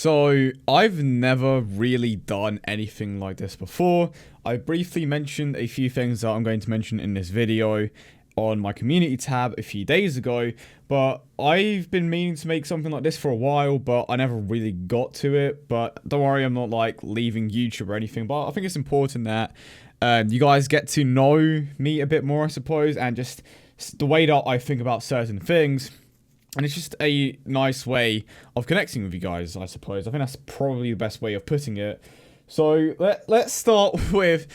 So, I've never really done anything like this before. I briefly mentioned a few things that I'm going to mention in this video on my community tab a few days ago, but I've been meaning to make something like this for a while, but I never really got to it. But don't worry, I'm not like leaving YouTube or anything, but I think it's important that you guys get to know me a bit more, I suppose, and just the way that I think about certain things. And it's just a nice way of connecting with you guys, I suppose. I think that's probably the best way of putting it. So let's start with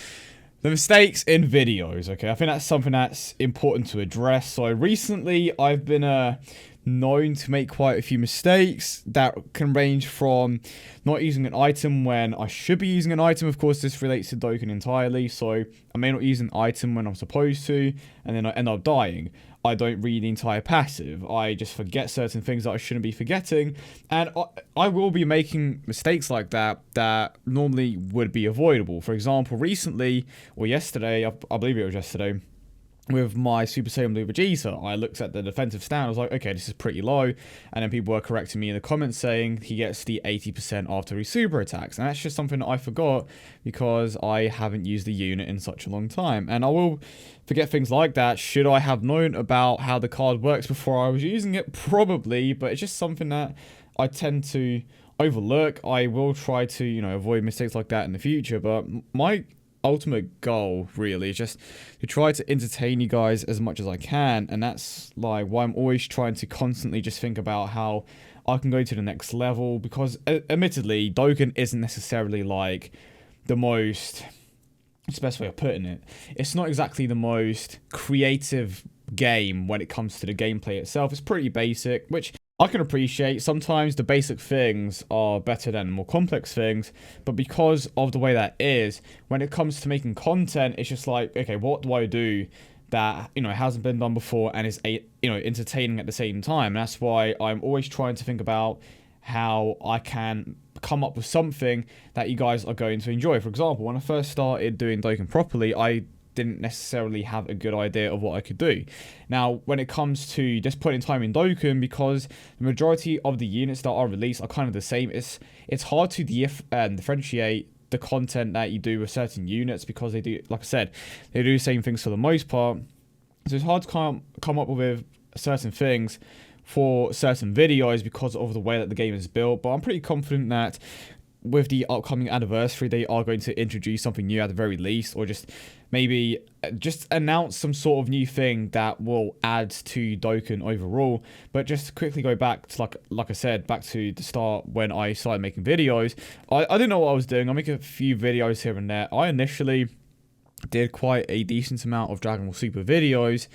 the mistakes in videos, okay? I think that's something that's important to address. So recently, I've been known to make quite a few mistakes that can range from not using an item when I should be using an item. Of course, this relates to Dokkan entirely. So I may not use an item when I'm supposed to, and then I end up dying. I don't read the entire passive. I just forget certain things that I shouldn't be forgetting. And I will be making mistakes like that normally would be avoidable. For example, recently, or yesterday, I believe it was yesterday, with my Super Saiyan Blue Vegeta, I looked at the defensive stand, I was like, okay, this is pretty low, and then people were correcting me in the comments saying he gets the 80% after his super attacks, and that's just something that I forgot because I haven't used the unit in such a long time, and I will forget things like that. Should I have known about how the card works before I was using it? Probably, but it's just something that I tend to overlook. I will try to, avoid mistakes like that in the future, but my ultimate goal really is just to try to entertain you guys as much as I can, and that's like why I'm always trying to constantly just think about how I can go to the next level, because admittedly Dokkan isn't necessarily like the most, it's the best way of putting it, it's not exactly the most creative game when it comes to the gameplay itself. It's pretty basic, which I can appreciate. Sometimes the basic things are better than more complex things, but because of the way that is, when it comes to making content, it's just like, okay, what do I do that, hasn't been done before and is, entertaining at the same time? And that's why I'm always trying to think about how I can come up with something that you guys are going to enjoy. For example, when I first started doing Dokkan properly, I didn't necessarily have a good idea of what I could do. Now, when it comes to just putting time in Dokkan, because the majority of the units that are released are kind of the same, it's hard to differentiate the content that you do with certain units, because they do, like I said, they do the same things for the most part. So it's hard to come up with certain things for certain videos because of the way that the game is built. But I'm pretty confident that with the upcoming anniversary, they are going to introduce something new at the very least, or just maybe just announce some sort of new thing that will add to Dokkan overall. But just to quickly go back to, like I said, back to the start when I started making videos, I didn't know what I was doing. I make a few videos here and there. I initially did quite a decent amount of Dragon Ball Super videos,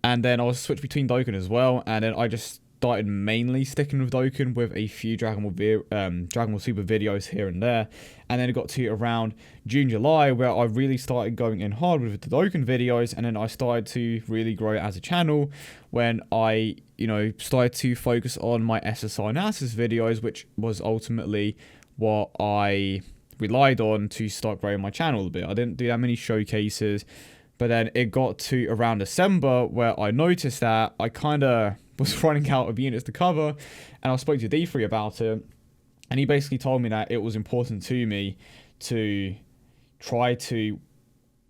and then I was switched between Dokkan as well, and then I just started mainly sticking with Dokkan with a few Dragon Ball Super videos here and there, and then it got to around June, July, where I really started going in hard with the Dokkan videos, and then I started to really grow it as a channel when I, started to focus on my SSR analysis videos, which was ultimately what I relied on to start growing my channel a bit. I didn't do that many showcases, but then it got to around December where I noticed that I kind of was running out of units to cover, and I spoke to D3 about it, and he basically told me that it was important to me to try to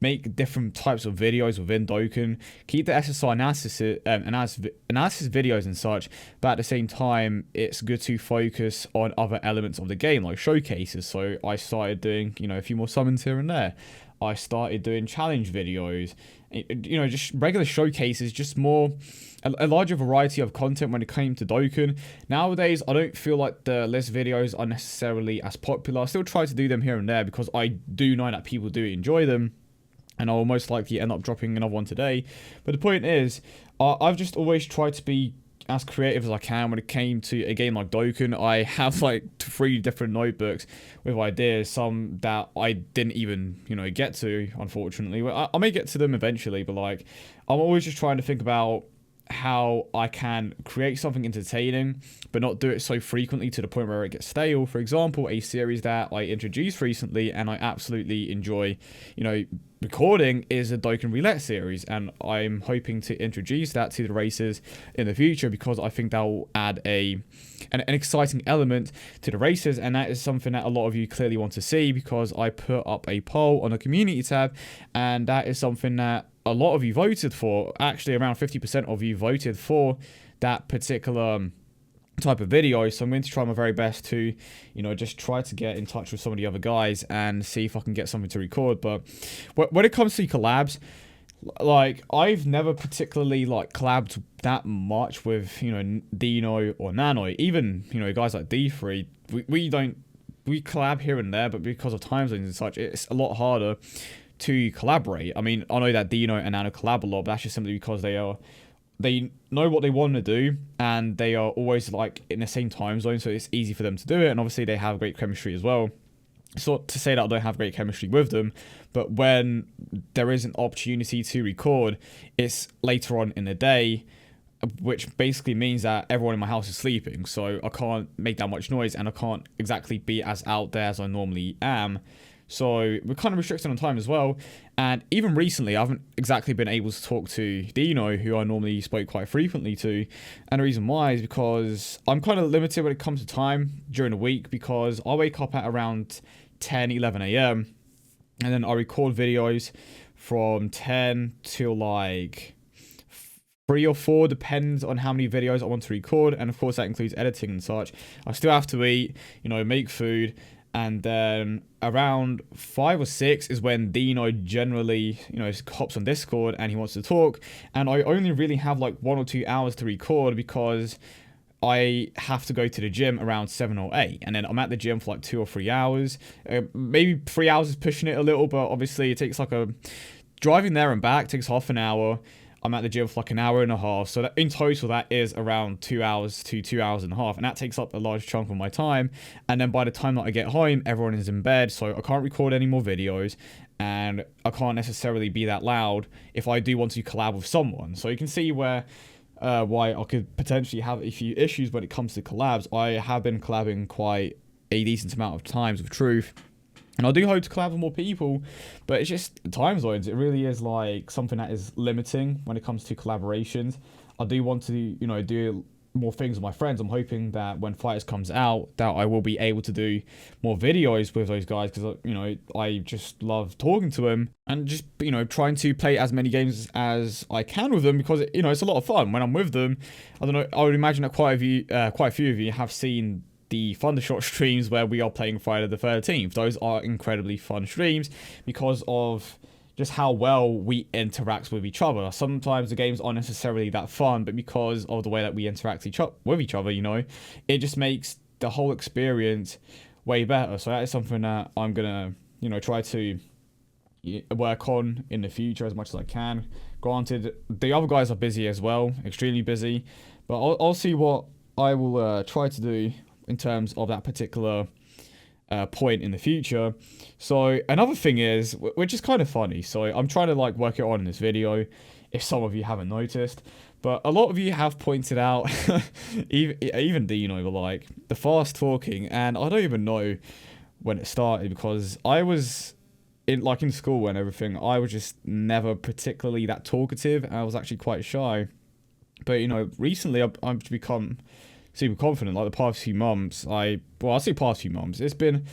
make different types of videos within Dokkan, keep the SSR analysis videos and such, but at the same time, it's good to focus on other elements of the game, like showcases. So I started doing, a few more summons here and there. I started doing challenge videos, just regular showcases, just a larger variety of content when it came to Dokkan. Nowadays, I don't feel like the list videos are necessarily as popular. I still try to do them here and there because I do know that people do enjoy them, and I'll most likely end up dropping another one today. But the point is, I've just always tried to be as creative as I can when it came to a game like Dokkan. I have like 3 different notebooks with ideas, some that I didn't even, get to, unfortunately. I may get to them eventually, but like, I'm always just trying to think about how I can create something entertaining, but not do it so frequently to the point where it gets stale. For example, a series that I introduced recently and I absolutely enjoy, recording is a Dokkan Roulette series, and I'm hoping to introduce that to the races in the future because I think that will add an exciting element to the races, and that is something that a lot of you clearly want to see because I put up a poll on the community tab, and that is something that a lot of you voted for. Actually, around 50% of you voted for that particular type of video, so I'm going to try my very best to just try to get in touch with some of the other guys and see if I can get something to record. But when it comes to collabs, like, I've never particularly collabed that much with Dino or Nano. Even guys like D3, we collab here and there, but because of time zones and such, it's a lot harder to collaborate. I mean, I know that Dino and Nano collab a lot, but that's just simply because they know what they want to do, and they are always in the same time zone, so it's easy for them to do it, and obviously they have great chemistry as well. It's not to say that I don't have great chemistry with them, but when there is an opportunity to record, it's later on in the day, which basically means that everyone in my house is sleeping, so I can't make that much noise, and I can't exactly be as out there as I normally am. So we're kind of restricted on time as well. And even recently, I haven't exactly been able to talk to Dino, who I normally spoke quite frequently to. And the reason why is because I'm kind of limited when it comes to time during the week, because I wake up at around 10, 11 a.m. and then I record videos from 10 till 3 or 4, depends on how many videos I want to record. And of course, that includes editing and such. I still have to eat, make food. And then around 5 or 6 is when Dino generally, hops on Discord and he wants to talk. And I only really have 1 or 2 hours to record because I have to go to the gym around 7 or 8. And then I'm at the gym for 2 or 3 hours. Maybe 3 hours is pushing it a little, but obviously it takes driving there and back takes half an hour. I'm at the gym for an hour and a half. So that in total, that is around 2 hours to 2 hours and a half. And that takes up a large chunk of my time. And then by the time that I get home, everyone is in bed. So I can't record any more videos. And I can't necessarily be that loud if I do want to collab with someone. So you can see why I could potentially have a few issues when it comes to collabs. I have been collabing quite a decent amount of times with Truth. And I do hope to collab with more people, but it's just time zones. It really is something that is limiting when it comes to collaborations. I do want to, do more things with my friends. I'm hoping that when Fighters comes out, that I will be able to do more videos with those guys because, I just love talking to them and just, trying to play as many games as I can with them because, it's a lot of fun when I'm with them. I don't know, I would imagine that quite a few of you have seen the Thundershot streams where we are playing Friday the 13th. Those are incredibly fun streams because of just how well we interact with each other. Sometimes the games aren't necessarily that fun, but because of the way that we interact with each other, it just makes the whole experience way better. So that is something that I'm gonna, try to work on in the future as much as I can. Granted, the other guys are busy as well, extremely busy, but I'll see what I will try to do in terms of that particular point in the future. So another thing is, which is kind of funny, so I'm trying to work it on in this video if some of you haven't noticed, but a lot of you have pointed out even Dino were the fast talking, and I don't even know when it started because I was in school and everything, I was just never particularly that talkative. I was actually quite shy, but recently I've become super confident. The past few months, I say past few months, it's been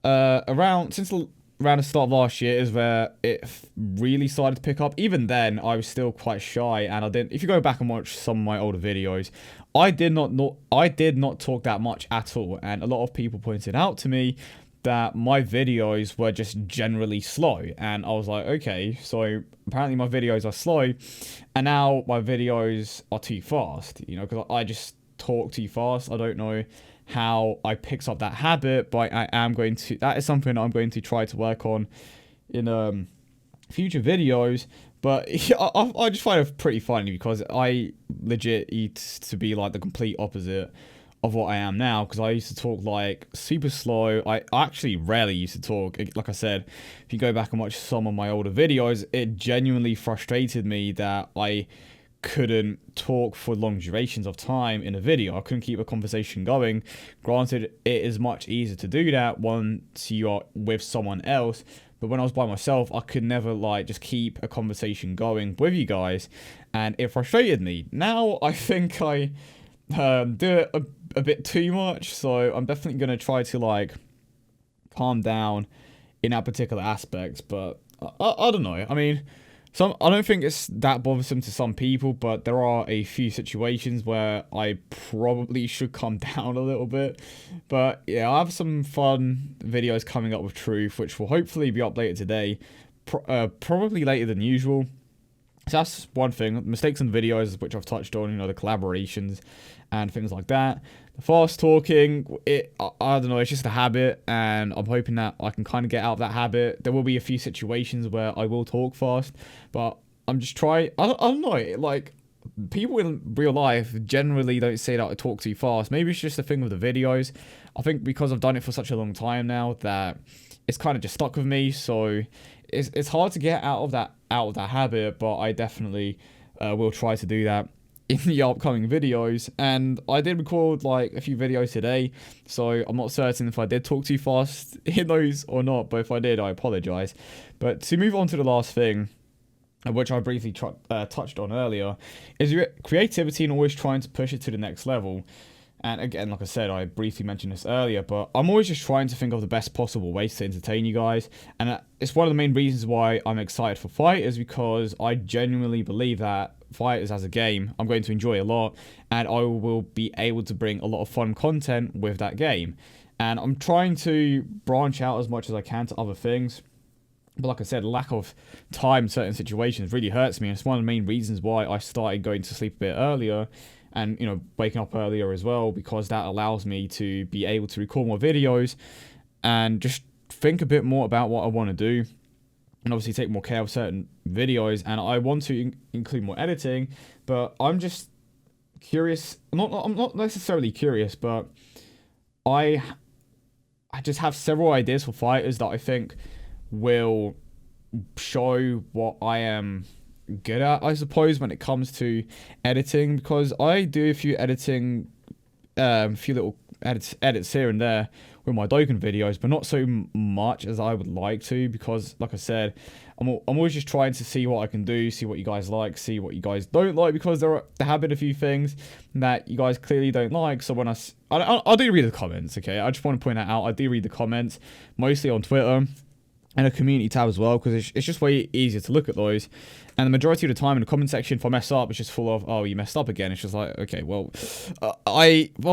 around the start of last year is where it really started to pick up. Even then, I was still quite shy, and I didn't. If you go back and watch some of my older videos, I did not talk that much at all, and a lot of people pointed out to me that my videos were just generally slow, and I was like, okay, so apparently my videos are slow, and now my videos are too fast, because I just talk too fast. I don't know how I picked up that habit, but that is something I'm going to try to work on in future videos. But I just find it pretty funny because I legit used to be the complete opposite of what I am now, because I used to talk super slow. I actually rarely used to talk. Like I said, if you go back and watch some of my older videos, it genuinely frustrated me that I couldn't talk for long durations of time in a video. I couldn't keep a conversation going. Granted, it is much easier to do that once you are with someone else, but when I was by myself, I could never like just keep a conversation going with you guys, and it frustrated me. Now I think I do it a bit too much, so I'm definitely gonna try to like calm down in that particular aspect. But I don't know. I mean, I don't think it's that bothersome to some people, but there are a few situations where I probably should calm down a little bit. But yeah, I have some fun videos coming up with Truth, which will hopefully be updated today, probably later than usual. So that's one thing. Mistakes in videos, which I've touched on, you know, the collaborations and things like that. The fast talking, I don't know, it's just a habit, and I'm hoping that I can kind of get out of that habit. There will be a few situations where I will talk fast, but I'm just trying. I don't know, like, people in real life generally don't say that I talk too fast. Maybe it's just a thing with the videos. I think because I've done it for such a long time now that it's kind of just stuck with me, so it's hard to get out of that habit, but I definitely will try to do that in the upcoming videos. And I did record like a few videos today, so I'm not certain if I did talk too fast in those or not, but if I did, I apologize. But to move on to the last thing, which I briefly touched on earlier, is your creativity and always trying to push it to the next level. And again, like I said, I briefly mentioned this earlier, but I'm always just trying to think of the best possible ways to entertain you guys. And it's one of the main reasons why I'm excited for Fighters, because I genuinely believe that Fighters as a game, I'm going to enjoy a lot, and I will be able to bring a lot of fun content with that game. And I'm trying to branch out as much as I can to other things. But like I said, lack of time in certain situations really hurts me. And it's one of the main reasons why I started going to sleep a bit earlier, and, you know, waking up earlier as well, because that allows me to be able to record more videos and just think a bit more about what I want to do, and obviously take more care of certain videos. And I want to include more editing, but I'm just curious. I'm not necessarily curious, but I just have several ideas for Fighters that I think will show what I am good at, I suppose, when it comes to editing, because I do a few little edits here and there with my Dokkan videos, but not so much as I would like to, because like I said, I'm always just trying to see what I can do, see what you guys like, see what you guys don't like, because there have been a few things that you guys clearly don't like. So when I do read the comments, okay, I just want to point that out. I do read the comments, mostly on Twitter and a community tab as well, because it's just way easier to look at those. And the majority of the time in the comment section, if I mess up, it's just full of, oh, you messed up again. It's just like, okay, well,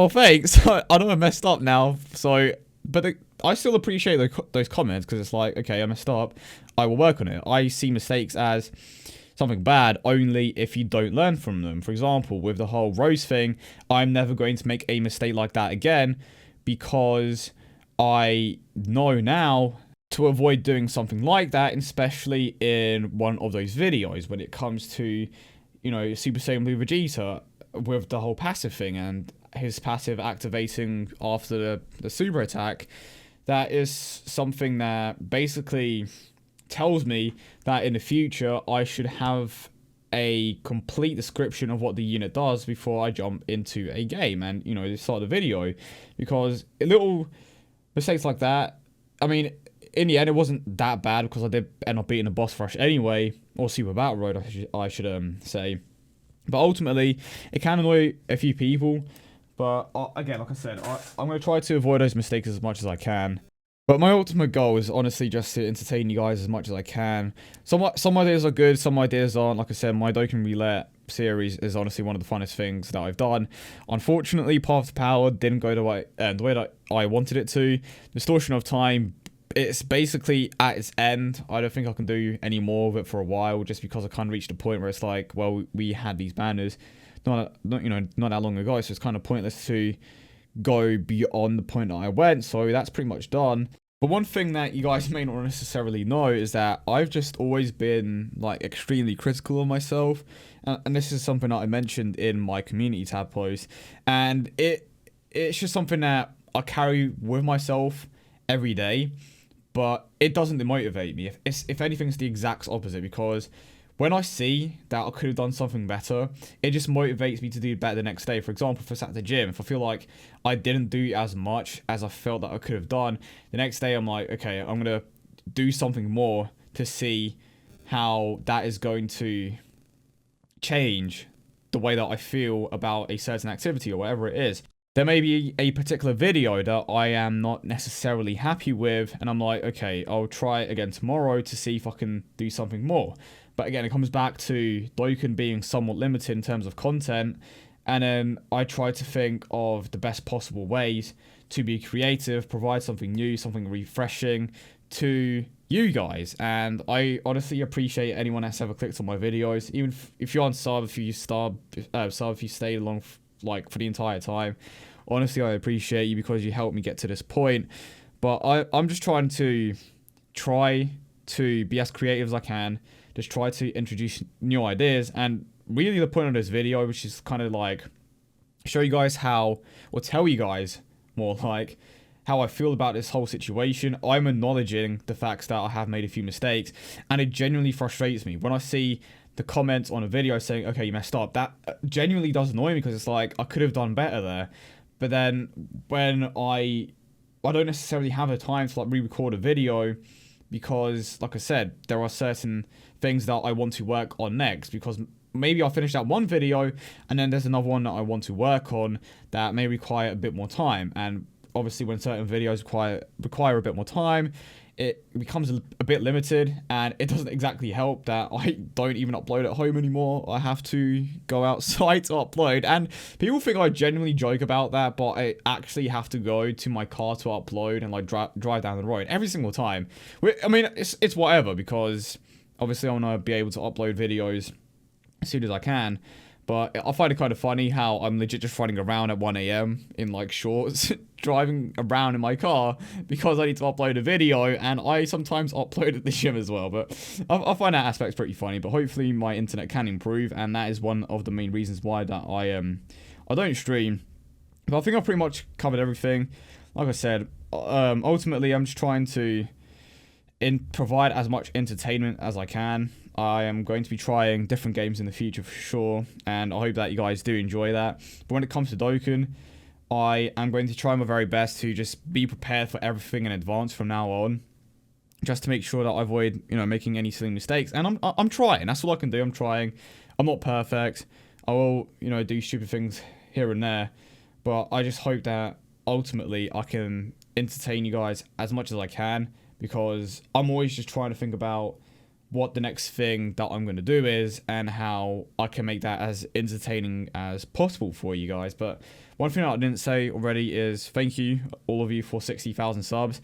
thanks. I know I messed up now. So, but I still appreciate those comments, because it's like, okay, I messed up, I will work on it. I see mistakes as something bad only if you don't learn from them. For example, with the whole Rose thing, I'm never going to make a mistake like that again, because I know now to avoid doing something like that, especially in one of those videos when it comes to, you know, Super Saiyan Blue Vegeta with the whole passive thing and his passive activating after the super attack. That is something that basically tells me that in the future I should have a complete description of what the unit does before I jump into a game and, you know, start the video, because little mistakes like that, I mean, in the end, it wasn't that bad, because I did end up beating the boss rush anyway, or Super Battle Road, I should say. But ultimately, it can annoy a few people. But again, like I said, I'm going to try to avoid those mistakes as much as I can. But my ultimate goal is honestly just to entertain you guys as much as I can. Some ideas are good, some ideas aren't. Like I said, my Dokkan Roulette series is honestly one of the funnest things that I've done. Unfortunately, Path to Power didn't go the way that I wanted it to. Distortion of Time, it's basically at its end. I don't think I can do any more of it for a while, just because I kind of reached a point where it's like, well, we had these banners not that long ago, so it's kind of pointless to go beyond the point that I went. So that's pretty much done. But one thing that you guys may not necessarily know is that I've just always been like extremely critical of myself, and this is something that I mentioned in my community tab post, and it's just something that I carry with myself every day. But it doesn't demotivate me. If anything, it's the exact opposite, because when I see that I could have done something better, it just motivates me to do better the next day. For example, if I sat at the gym, if I feel like I didn't do as much as I felt that I could have done, the next day I'm like, okay, I'm going to do something more to see how that is going to change the way that I feel about a certain activity or whatever it is. There may be a particular video that I am not necessarily happy with, and I'm like, okay, I'll try it again tomorrow to see if I can do something more. But again, it comes back to Dokkan being somewhat limited in terms of content, and then I try to think of the best possible ways to be creative, provide something new, something refreshing to you guys. And I honestly appreciate anyone that's ever clicked on my videos, even if you're on sub, if you if you stayed along like for the entire time. Honestly, I appreciate you because you helped me get to this point. But I'm just trying to be as creative as I can, just try to introduce new ideas. And really the point of this video, which is kind of like show you guys how, or tell you guys more like how I feel about this whole situation. I'm acknowledging the facts that I have made a few mistakes, and it genuinely frustrates me when I see the comments on a video saying, okay, you messed up. That genuinely does annoy me because it's like, I could have done better there. But then when I don't necessarily have the time to like re-record a video, because like I said, there are certain things that I want to work on next, because maybe I'll finish that one video and then there's another one that I want to work on that may require a bit more time. And obviously when certain videos require a bit more time, it becomes a bit limited, and it doesn't exactly help that I don't even upload at home anymore. I have to go outside to upload, and people think I genuinely joke about that, but I actually have to go to my car to upload and like drive down the road every single time. I mean, it's whatever, because obviously I want to be able to upload videos as soon as I can. But I find it kind of funny how I'm legit just running around at 1 a.m. in like shorts, driving around in my car because I need to upload a video, and I sometimes upload at the gym as well. But I find that aspect pretty funny, but hopefully my internet can improve, and that is one of the main reasons why that I don't stream. But I think I've pretty much covered everything. Like I said, ultimately I'm just trying to provide as much entertainment as I can. I am going to be trying different games in the future for sure, and I hope that you guys do enjoy that. But when it comes to Dokkan, I am going to try my very best to just be prepared for everything in advance from now on, just to make sure that I avoid, making any silly mistakes. And I'm trying. That's all I can do. I'm trying. I'm not perfect. I will, do stupid things here and there, but I just hope that ultimately I can entertain you guys as much as I can, because I'm always just trying to think about what the next thing that I'm going to do is and how I can make that as entertaining as possible for you guys. But one thing that I didn't say already is thank you, all of you, for 60,000 subs.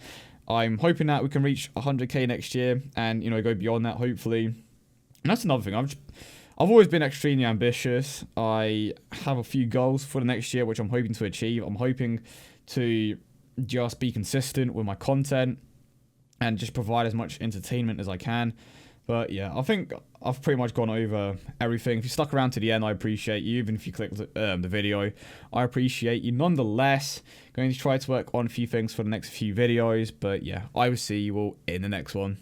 I'm hoping that we can reach 100k next year and, go beyond that, hopefully. And that's another thing. I've always been extremely ambitious. I have a few goals for the next year, which I'm hoping to achieve. I'm hoping to just be consistent with my content and just provide as much entertainment as I can. But yeah, I think I've pretty much gone over everything. If you stuck around to the end, I appreciate you. Even if you clicked the video, I appreciate you nonetheless. Going to try to work on a few things for the next few videos. But yeah, I will see you all in the next one.